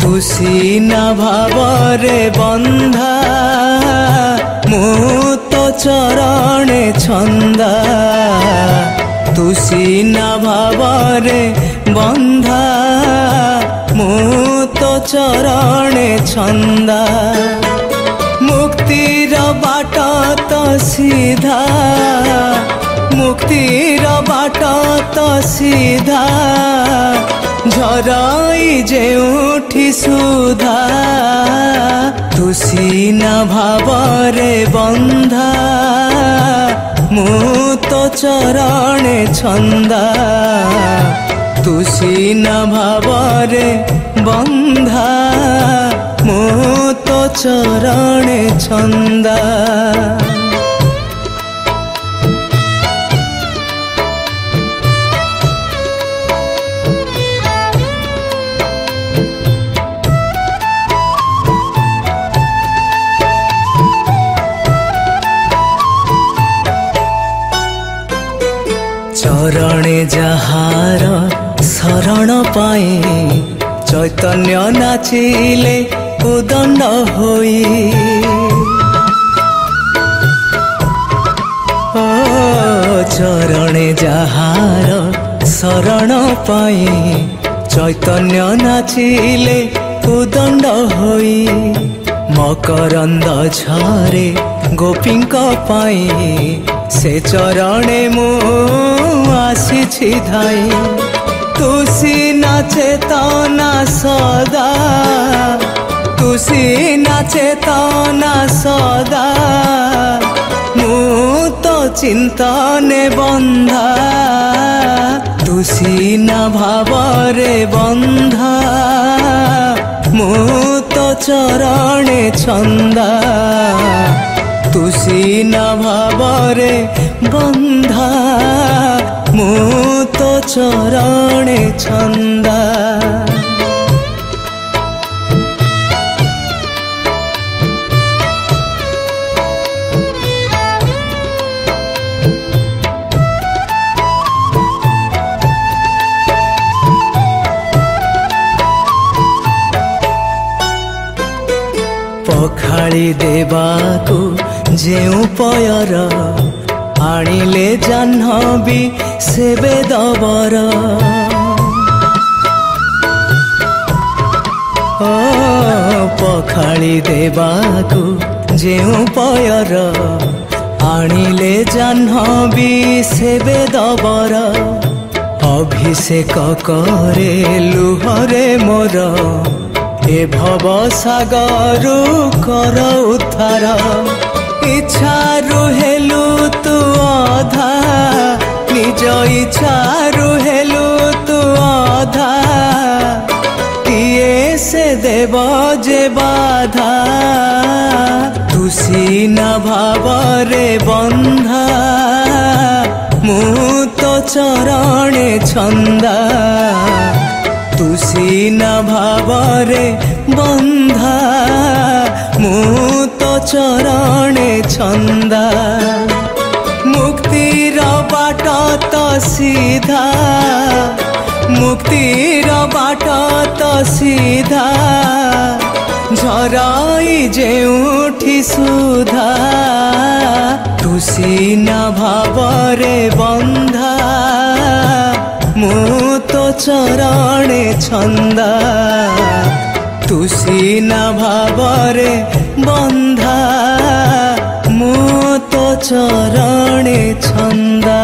तू सीना भावरे बंधा मु तो चरणे छंदा तू सीना भावरे बंधा मु तो चरणे छंदा मुक्तिर बाट तो सीधा मुक्तिर बाट तो सीधा झराई जेउठी सुधा तू सीना भावरे बंधा मु तो चरणे छंदा तू सीना भावरे बंधा मु तो चरणे छंदा चरणे जहार शरण पाए चैतन्य नाचिले उदंड होई ओ चरणे जहार शरण पाए चैतन्य नाचिले उदंड होई मकरंद झरे गोपींक पाई से चरणे मु आसी धाई तुसी नाचेतना सदा तुसी नाचेतना सदा मु तो चिंतने बंधा तुसी ना भावरे बंधा मु तो चरणे छंदा तुसी ना भावरे बंधा मु तो चरणे छंदा पखाड़ी देवाकू जेउ पयर आनिले जाह्नवी से बेदबर ओ पखाड़ी देवाकू जेउ पयर आनिले जाह्नवी से बेदबर अभिषेक करे लुहरे मोर ए भव सागरु कर उद्धार इच्छारु हेलु तू अधा निज इच्छारु हेलु तू अधा किए से देव जे बाधा तुसी ना भावरे बंधा मु तो चरणे छंदा तुसी ना भावरे बंधा मु तो चरणे छंदा मुक्तिर बाट तो सीधा मुक्तिर बाट तो सीधा झराई जेउठी सुधा तुसी ना भावरे बंधा मु तो चरणे छंदा तुसी ना भावरे बंधा मु तो चरणे छंदा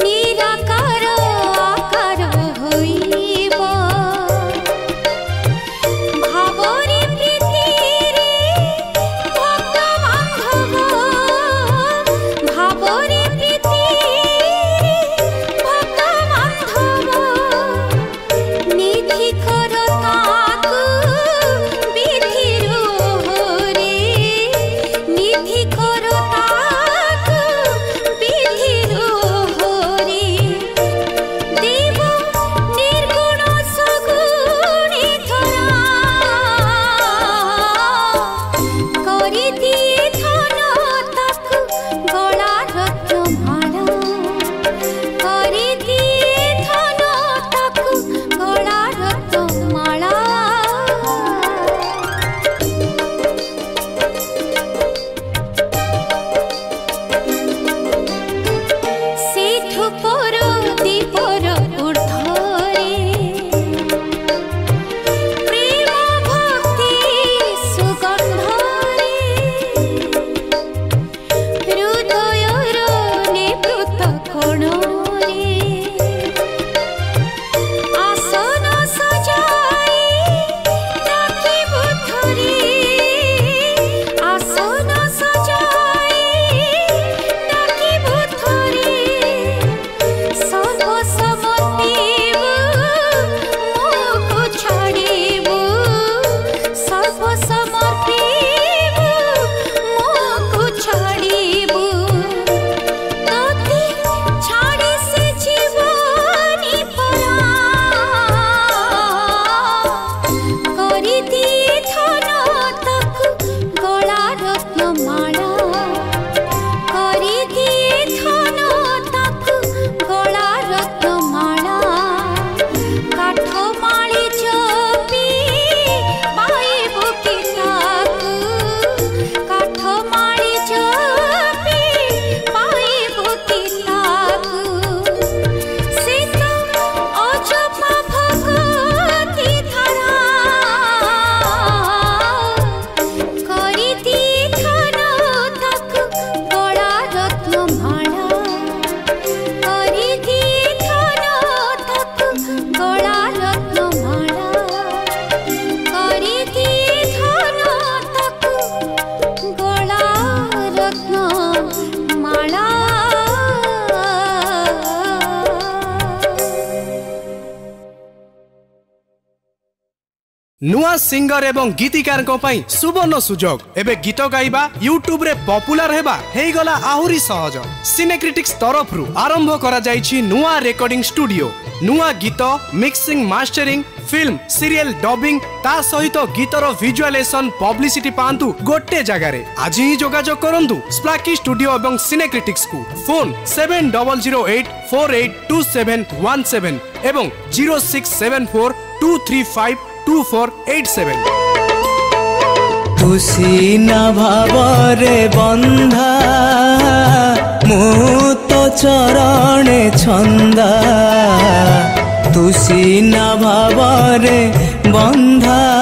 निराकार आकार होइबा नुआ सिंगर एवं गीतिकार सुवर्ण सुजोग एबे गीत गाइबा यूट्यूब रे पॉपुलर हेबा हेई गला आहुरी सहज। सिनेक्रिटिक्स तरफ रु आरंभ करा जाइछि नुआ रेकॉर्डिंग स्टूडियो। नुआ गीत mixing mastering film serial dubbing ता सहित गीतर विजुअलाइजेशन पब्लिसिटी पांतु गोटे जगह रे। आज ही जोगाजोग करंतु स्प्लाकी स्टूडियो एवं सिनेक्रिटिक्स को। फोन 7008482717 एवं 067423522487। तुसी ना भावरे बंधा मु तो चरणे छंदा। तुसी ना भावरे बंधा